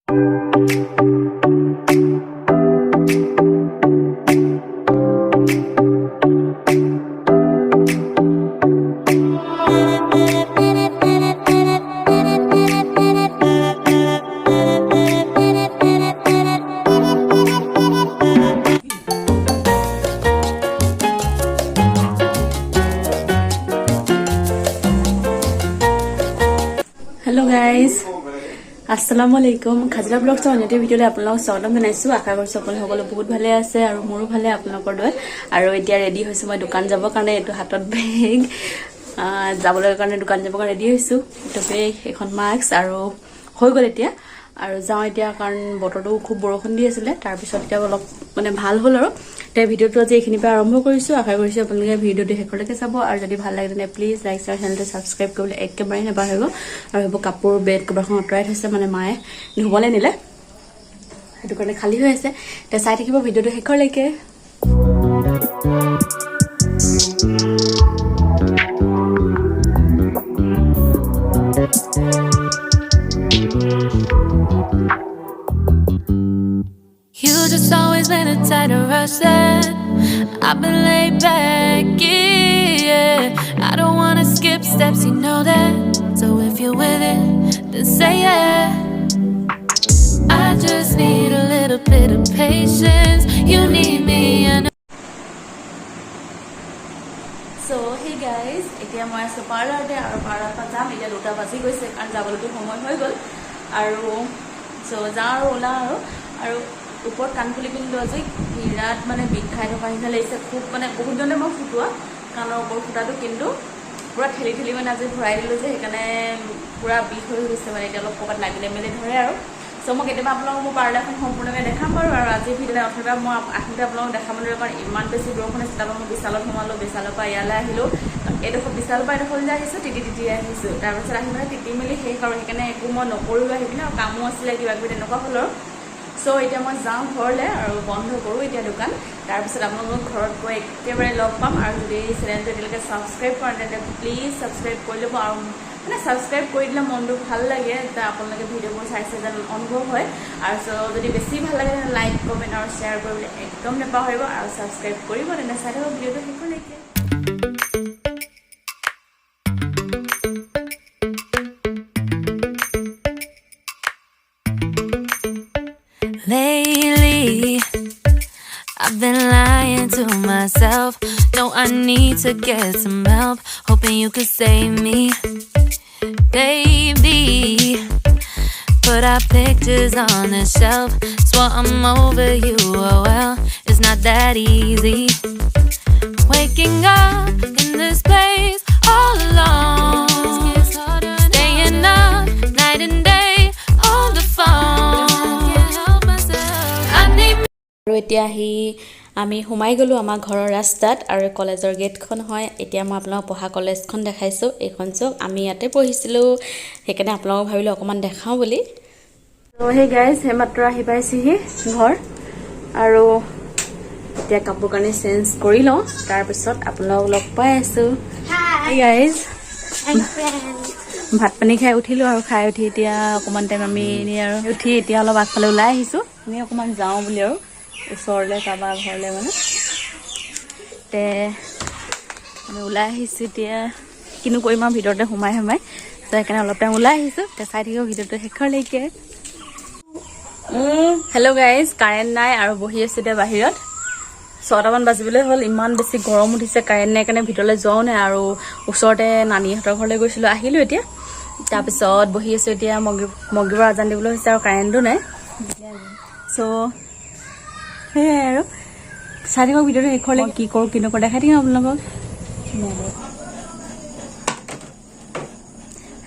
Hello guys, Assalamualaikum. Khajida vlog sa onete video le apnalok swadam janaisu. Akha korsu apni hokolo bahut bhale ase aru moru bhale apnalokor doi. Aru etia ready hoisu moi dukan jabo karone etu hatot bag jabole karone dukan jabo karone ready hoisu. Etu bag ekhon mask aru hoi gol etia aru jao etia karon botorto khub borokhon di asile tar pisot etia olop mane bhal hol aru te video to je ekhini pa arambho korisu. Akha korisu apnaloke video to hekoleke sabo aru jodi bhal lagile please like share channel to subscribe korle ekebare ne bahego aru hebo kapur bed cover khon otrai those mane mae nihobole nile etu karone khali hoy ase te sai thakibo video to hekoleke. You just always been a tighter rush that I've been laid back, yeah. I don't wanna skip steps, you know that. So if you're with it, then say yeah. I just need a little bit of patience. You need me, I know. So hey guys, etia moi asu parlor de aru parlor pa jam etia lota baji goise kan jabole to homoy hoy gol aru so jar ola aru উপর কানফুলি pin লো যে বিরাট মানে বিখাই থকা হিনা লাইছে খুব মানে বহুত জনে মই ফুটুয়া কানৰ ওপৰ ফুটাটো কিন্তু পুৰা ঠেলি ঠেলি মানে আজি ভৰাই দিলো যে সেইকাৰণে পুৰা বিষ হৈ গৈছে মানে এটা অলপ কবাত লাগিলে মেলে ধৰে আৰু সো মই কেতিয়াবা আপোনালোকক মোৰ পাৰ্লাৰখন সম্পূৰ্ণকৈ দেখাম বাৰু আৰু আজি ভিডিঅ'ত অথবা মই আহিলে আপোনালোকক দেখাবলৈ কাৰণ ইমান বেছি বৰষুণ আছিল মই বিশালত সোমালো বিশালৰ পৰা ইয়ালৈ আহিলো এডোখৰ বিশালৰ পৰা এডোখৰ যে আহিছো টিটি আহিছো তাৰপিছত আহি মানে টিটি মেলি শেষ আৰু সেইকাৰণে একো মই নকৰিলো আহি পিনে কামো আছিলে কিবা কিবি তেনেকুৱা হ'ল আৰু সো এতিয়া মই যাওঁ ঘৰলে আৰু বন্ধ কৰোঁ এতিয়া দোকান তাৰপিছত আপোনালোকক ঘৰত গৈ একেবাৰে লগ পাম আৰু যদি চেনেলটো এতিয়ালৈকে ছাবস্ক্ৰাইব কৰা নাই তেন্তে প্লিজ ছাবস্ক্ৰাইব কৰি ল'ব আৰু মানে ছাবস্ক্ৰাইব কৰি দিলে মনটো ভাল লাগে যে আপোনালোকে ভিডিঅ'বোৰ চাইছে যেন অনুভৱ হয় আৰু যদি বেছি ভাল লাগে তেন্তে লাইক কমেণ্ট আৰু শ্বেয়াৰ কৰিবলৈ একদম নাপাহৰিব আৰু ছাবস্ক্ৰাইব কৰিব তেন্তে চাই থাকক ভিডিঅ'টো শেষলৈকে। Lately, I've been lying to myself. No, I need to get some help. Hoping you could save me, baby. Put our pictures on the shelf. Swore I'm over you, oh well, it's not that easy. Waking up in this place all alone. Staying up night and day on the phone. আৰু এতিয়া আমি সোমাই গলো আমাৰ ঘৰৰ ৰাস্তাত আৰু কলেজৰ গেটখন হয় এতিয়া মই আপোনাক পঢ়া কলেজখন দেখাইছো এইখন চক আমি ইয়াতে পঢ়িছিলো সেইকাৰণে আপোনাক ভাবিলো অকমান দেখাও বুলি তো হে গাইস হেমাত্ৰ আহি পাইছিহি ঘৰ আৰু এতিয়া কাপোৰ কানি চেঞ্জ কৰি লওঁ তাৰ পিছত আপোনাক লগ পাই আছো হাই গাইস ভাত পানী খাই উঠিলো আৰু খাই উঠি এতিয়া অকমান টাইম আমি আৰু উঠি এতিয়া অলপ আগফালে ওলাই আহিছো আমি অকমান যাওঁ বুলি আৰু ওচৰলে কাবা ঘৰলে মানে তে আমি ওলাই আহিছো এতিয়া কিনো কৰিম আৰু ভিতৰতে সোমাই তো সেইকাৰণে অলপ টাইম ওলাই আহিছো তে চাই থাকিব ভিডিঅ'টো শেষলৈকে। হেল্ল' গাইজ কাৰেণ্ট নাই আৰু বহি আছো এতিয়া বাহিৰত 6টামান বাজিবলৈ হ'ল ইমান বেছি গৰম উঠিছে কাৰেণ্ট নাই কাৰণে ভিতৰলৈ যোৱাও নাই আৰু ওচৰতে নানীহঁতৰ ঘৰলৈ গৈছিলো আহিলো এতিয়া তাৰপিছত বহি আছো এতিয়া মগিবৰ আজান দিবলৈ হৈছে আৰু কাৰেণ্টো নাই সো সেয়াই আৰু চাই থাকক ভিডিঅ'টো শেষলৈকে কি কৰোঁ কি নকৰোঁ দেখাই থাকিম আপোনালোকক।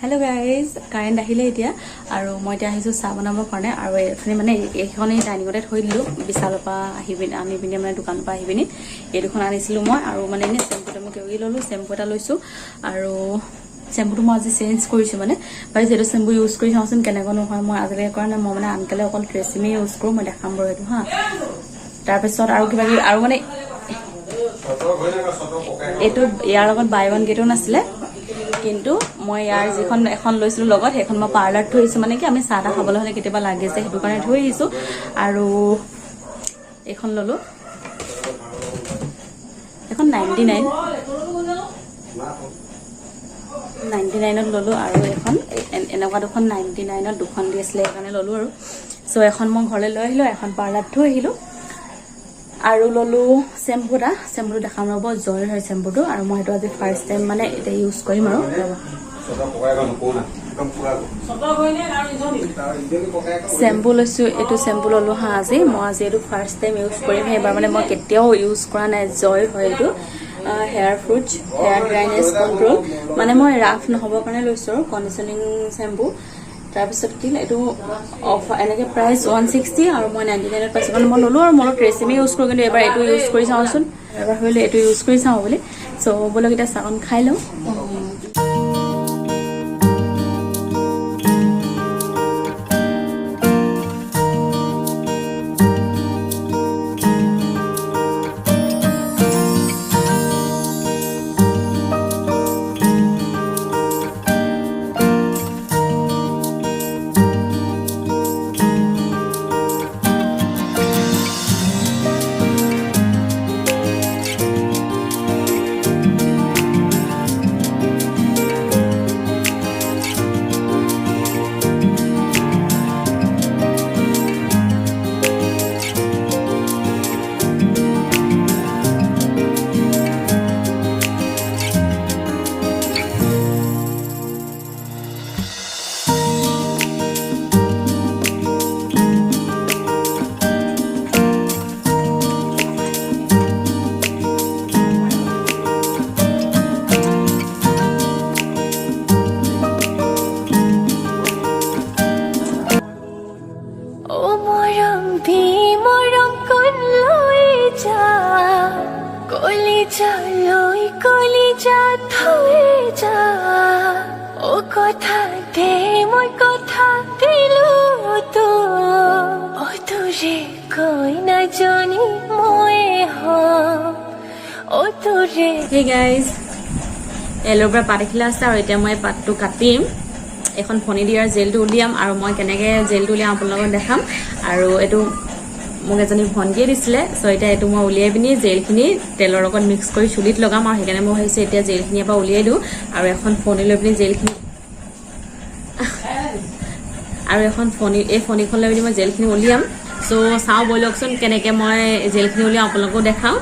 হেল্ল' গাইজ কাৰেণ্ট আহিলে এতিয়া আৰু মই এতিয়া আহিছোঁ চাহ বনাবৰ কাৰণে আৰু এইখিনি মানে এইখনেই ডাইনিঙতে থৈ দিলোঁ বিশালৰ পৰা আনি পিনি মানে দোকানৰ পৰা আহি পিনি এই দুখন আনিছিলোঁ মই আৰু মানে এনেই চেম্পুটো মই কিবাকিবি ল'লোঁ চেম্পু এটা লৈছোঁ আৰু চেম্পুটো মই আজি চেঞ্জ কৰিছোঁ মানে বাৰু যিহেতু চেম্পু ইউজ কৰি চাওঁচোন কেনেকুৱা নহয় মই আজিলৈকে কৰা নাই মই মানে আনকালে অকল ট্ৰেচিমে ইউজ কৰোঁ মই দেখাম বাৰু এইটো হা তাৰপিছত আৰু কিবাকিবি আৰু মানে এইটো ইয়াৰ লগত বাই ওৱান গেট ওৱান আছিলে কিন্তু মই ইয়াৰ যিখন এখন লৈছিলোঁ লগত সেইখন মই পাৰ্লাৰত থৈ আহিছোঁ মানে কি আমি চাহ তাহ খাবলৈ হ'লে কেতিয়াবা লাগে যে সেইটো কাৰণে থৈ আহিছোঁ আৰু এইখন ল'লোঁ এখন 99 99ত ল'লোঁ আৰু এখন এনেকুৱা দুখন 99ত দুখন দি আছিলে সেইকাৰণে ল'লোঁ আৰু চ' এখন মই ঘৰলৈ লৈ আহিলোঁ এখন পাৰ্লাৰত থৈ আহিলোঁ আৰু ল'লোঁ চেম্পুটো দেখাম ৰ'ব জয়ৰ হয় চেম্পুটো আৰু মই সেইটো আজি ফাৰ্ষ্ট টাইম মানে এতিয়া ইউজ কৰিম আৰু চেম্পু লৈছোঁ এইটো চেম্পু ল'লোঁ হা মই আজি এইটো ফাৰ্ষ্ট টাইম ইউজ কৰিম সেইবাৰ মানে মই কেতিয়াও ইউজ কৰা নাই জয়ৰ হয় এইটো hair fruits hair dryness control মানে মই ৰাফ নহ'বৰ কাৰণে লৈছোঁ আৰু কণ্ডিশ্যনিং চেম্পু তাৰপিছত কি এইটো অফাৰ এনেকৈ প্ৰাইচ 160 আৰু মই 99ত পাইছোঁ কাৰণ মই ল'লোঁ আৰু মই ট্ৰেচিমে ইউজ কৰোঁ কিন্তু এবাৰ এইটো ইউজ কৰি চাওঁচোন এবাৰ হ'লে এইটো ইউজ কৰি চাওঁ বুলি চ' ব'লক এতিয়া চাহকণ খাই লওঁ Hey guys, Aloevera পাতখিলা আছে আৰু এতিয়া মই পাতটো কাটিম এখন ফণি দিয়াৰ জেলটো উলিয়াম আৰু মই কেনেকৈ জেলটো উলিয়াম আপোনালোকক দেখাম আৰু এইটো মোক এজনী ভণ্টিয়ে দিছিলে চ' এতিয়া এইটো মই উলিয়াই পিনি জেলখিনি তেলৰ লগত মিক্স কৰি চুলিত লগাম আৰু সেইকাৰণে মই ভাবিছোঁ এতিয়া জেলখিনি এবাৰ উলিয়াই দিওঁ আৰু এখন ফণি লৈ পিনি জেলখিনি আৰু এখন এই ফণিখন লৈ পিনি মই জেলখিনি উলিয়াম চ' চাওঁ ব'লকচোন কেনেকৈ মই জেলখিনি উলিয়াম আপোনালোককো দেখাওঁ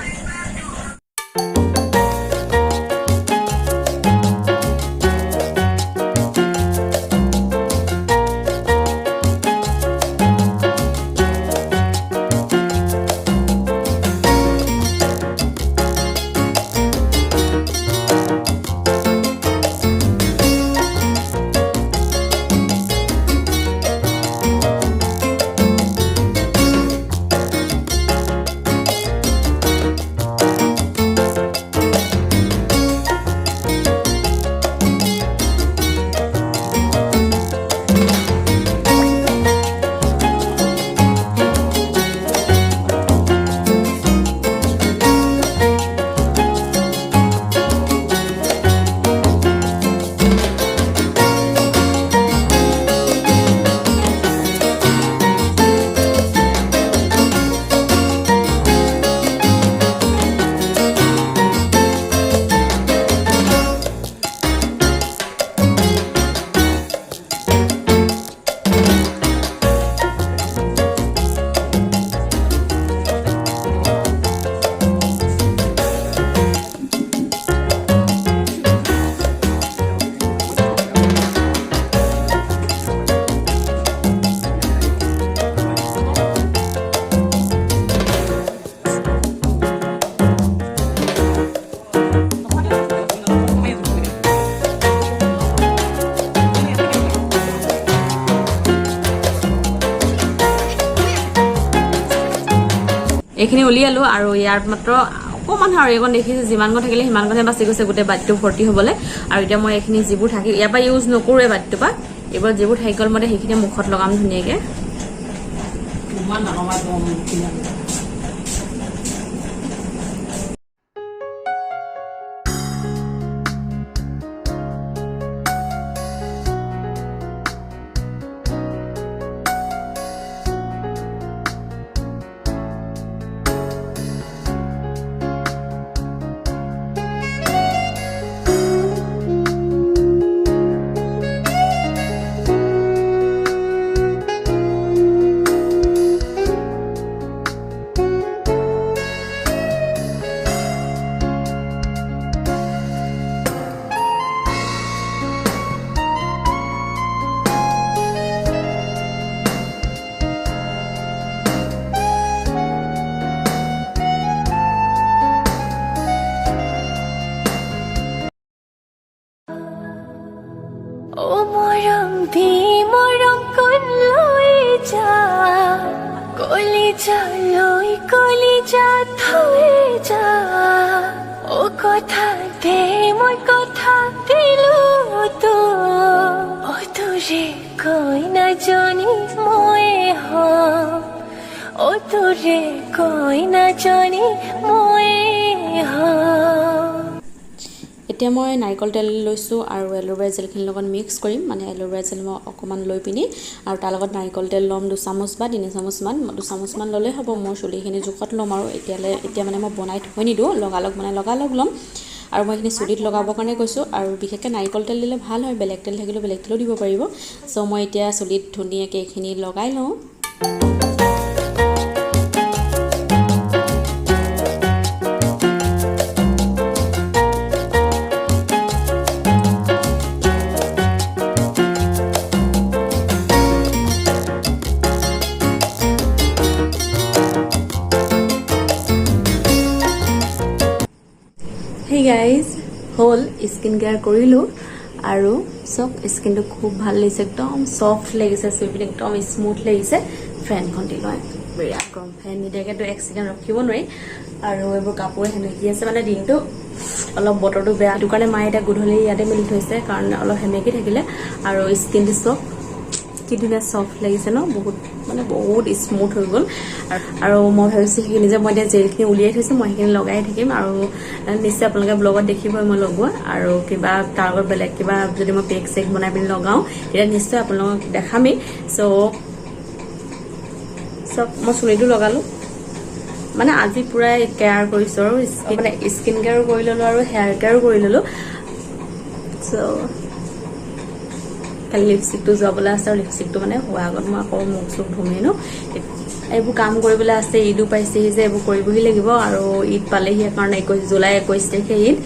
এইখিনি উলিয়ালো আৰু ইয়াৰ মাত্ৰ অকণমান আৰু এইকণ দেখিছোঁ যিমানকণ থাকিলে সিমানকণহে বাচি গৈছে গোটেই বাতিটো ভৰ্তি হ'বলৈ আৰু এতিয়া মই এইখিনি যিবোৰ থাকি ইয়াৰ পৰা ইউজ নকৰোঁ এই বাতিটোৰ পৰা এইবোৰ যিবোৰ থাকি গ'ল মই সেইখিনি মুখত লগাম ধুনীয়াকৈ চলই কলিজা থৈ যা ও কথা দে মই কথা দিলো তো ও তোৰে কৈ নাজানি মই হম ও তোৰে কৈ নাজানি মই হম এতিয়া মই নাৰিকল তেল লৈছোঁ আৰু এল'ভেৰা জেলখিনিৰ লগত মিক্স কৰিম মানে এল'ভেৰা জেল মই অকণমান লৈ পিনি আৰু তাৰ লগত নাৰিকল তেল ল'ম 2 চামুচ বা 3 চামুচমান 2 চামুচমান ল'লে হ'ব মোৰ চুলিখিনি জোখত ল'ম আৰু এতিয়া মানে মই বনাই থৈ নিদিওঁ লগালগ ল'ম আৰু মই এইখিনি চুলিত লগাবৰ কাৰণে কৈছোঁ আৰু বিশেষকৈ নাৰিকল তেল দিলে ভাল হয় বেলেগ তেল থাকিলেও বেলেগ তেলো দিব পাৰিব চ' মই এতিয়া চুলিত ধুনীয়াকৈ এইখিনি লগাই লওঁ Hey guys, whole skin care কৰিলো আৰু সব স্কিনটো খুব ভাল লাগিছে একদম সফট লাগিছে সুইপিং একদম স্মুথ লাগিছে ফেনখন দি লয় বিৰাট গৰম ফেন নিদিয়াকেতো 1 সেকেন্ড ৰখিব নোৱাৰি আৰু এইবোৰ কাপোৰ হেনেকি আছে মানে দিনটো অলপ বতৰটো বেয়া সেইটো কাৰণে মায়ে এটা গধূলি ইয়াতে মিলি থৈছে কাৰণ অলপ হেমেকি থাকিলে আৰু স্কিনটো সব কি ধুনীয়া সফট লাগিছে ন বহুত স্মুথ হৈ গ'ল আৰু মই ভাবিছোঁ সেইখিনি যে মই এতিয়া জেলখিনি উলিয়াই থৈছোঁ মই সেইখিনি লগাই থাকিম আৰু নিশ্চয় আপোনালোকে ব্লগত দেখিবই মই লগোৱা আৰু কিবা তাৰ লগত বেলেগ কিবা যদি মই পেক চেক বনাই পিনি লগাওঁ তেতিয়া নিশ্চয় আপোনালোকক দেখামেই চ' চব মই চুলিটো লগালোঁ মানে আজি পুৰা কেয়াৰ কৰিছোঁ আৰু মানে স্কিন কেয়াৰো কৰি ল'লোঁ আৰু হেয়াৰ কেয়াৰো কৰি ল'লোঁ চ' কালি লিপষ্টিকটো যাবলৈ আছে আৰু লিপষ্টিকটো মানে হোৱাৰ আগত মই আকৌ মুখ চুখ ধুমেই ন এইবোৰ কাম কৰিবলৈ আছে ঈদো পাইছেহি যে এইবোৰ কৰিবহি লাগিব আৰু ঈদ পালেহি কাৰণে 21 জুলাই 21 তাৰিখে ঈদ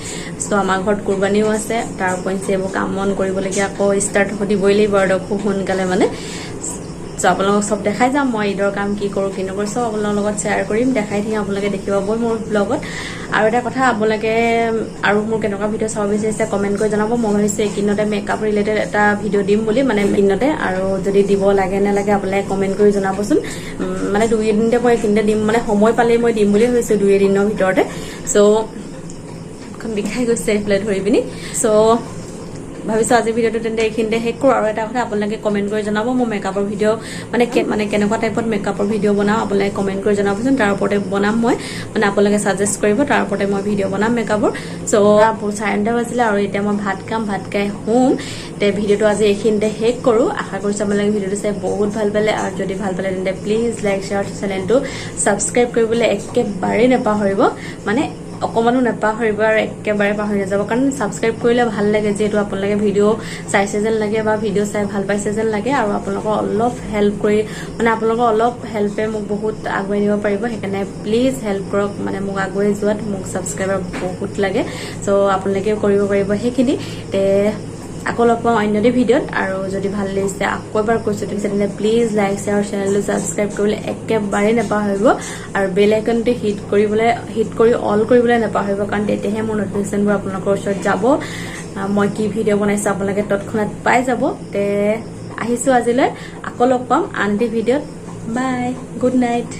চ' আমাৰ ঘৰত কুৰবানীও আছে তাৰ উপৰিঞ্চি এইবোৰ কাম বন কৰিবলগীয়া আকৌ ষ্টাৰ্ট দিবই লাগিব আৰু খুব সোনকালে মানে চ' আপোনালোকক চব দেখাই যাম মই ঈদৰ কাম কি কৰোঁ কি নকৰোঁ চব আপোনালোকৰ লগত শ্বেয়াৰ কৰিম দেখাই থাকিম আপোনালোকে দেখিব পাবই মোৰ ব্লগত আৰু এটা কথা আপোনালোকে আৰু মোৰ কেনেকুৱা ভিডিঅ' চাব বিচাৰিছে কমেণ্ট কৰি জনাব মই ভাবিছোঁ এইকিদিনতে মেকআপ ৰিলেটেড এটা ভিডিঅ' দিম বুলি মানে এইকিদিনতে আৰু যদি দিব লাগে নালাগে আপোনালোকে কমেণ্ট কৰি জনাবচোন মানে 2 এদিনতে মই এইকিদিনতে দিম মানে সময় পালেই মই দিম বুলি ভাবিছোঁ 2 এদিনৰ ভিতৰতে চ' এখন বিষাই গৈছে এইফালে ধৰি পিনি চ' ভাবিছোঁ আজি ভিডিঅ'টো তেন্তে এইখিনিতে শেষ কৰোঁ আৰু এটা কথা আপোনালোকে কমেণ্ট কৰি জনাব মোৰ মেকআপৰ ভিডিঅ' মানে কেনেকুৱা টাইপত মেকআপৰ ভিডিঅ' বনাওঁ আপোনালোকে কমেণ্ট কৰি জনাবচোন তাৰ ওপৰতে বনাম মই মানে আপোনালোকে ছাজেষ্ট কৰিব তাৰ ওপৰতে মই ভিডিঅ' বনাম মেকআপৰ চ' 9:30 বাজিলে আৰু এতিয়া মই ভাত খাই শুম তে ভিডিঅ'টো আজি এইখিনিতে শেষ কৰোঁ আশা কৰিছোঁ আপোনালোকে ভিডিঅ'টো চাই বহুত ভাল পালে আৰু যদি ভাল পালে তেন্তে প্লিজ লাইক শ্বেয়াৰ চেনেলটো ছাবস্ক্ৰাইব কৰিবলৈ একেবাৰেই নাপাহৰিব মানে অকমানো নাপাহৰিব আৰু একেবাৰে পাহৰি নাযাব কাৰণ ছাবস্ক্ৰাইব কৰিলে ভাল লাগে যেহেতু আপোনালোকে ভিডিঅ' চাইছে যেন লাগে বা ভিডিঅ' চাই ভাল পাইছে যেন লাগে আৰু আপোনালোকক অলপ হেল্প কৰি মানে আপোনালোকৰ অলপ হেল্পে মোক বহুত আগুৱাই নিব পাৰিব সেইকাৰণে প্লিজ হেল্প কৰক মানে মোক আগুৱাই যোৱাত মোক ছাবস্ক্ৰাইবাৰ বহুত লাগে চ' আপোনালোকেও কৰিব পাৰিব সেইখিনি তে আকৌ লগ পাম অন্য ভিডিঅ'ত আৰু যদি ভাল লাগিছে আকৌ এবাৰ কৈছোঁ তেন্তে প্লিজ লাইক শ্বেয়াৰ চেনেলটো ছাবস্ক্ৰাইব কৰিবলৈ একেবাৰে নাপাহৰিব আৰু বেল আইকনটো হিট কৰি অল কৰিবলৈ নাপাহৰিব কাৰণ তেতিয়াহে মোৰ নটিফিকেশ্যনবোৰ আপোনালোকৰ ওচৰত যাব মই কি ভিডিঅ' বনাইছোঁ আপোনালোকে তৎক্ষণাত পাই যাব তে আহিছোঁ আজিলৈ আকৌ লগ পাম আন এটি ভিডিঅ'ত বাই গুড নাইট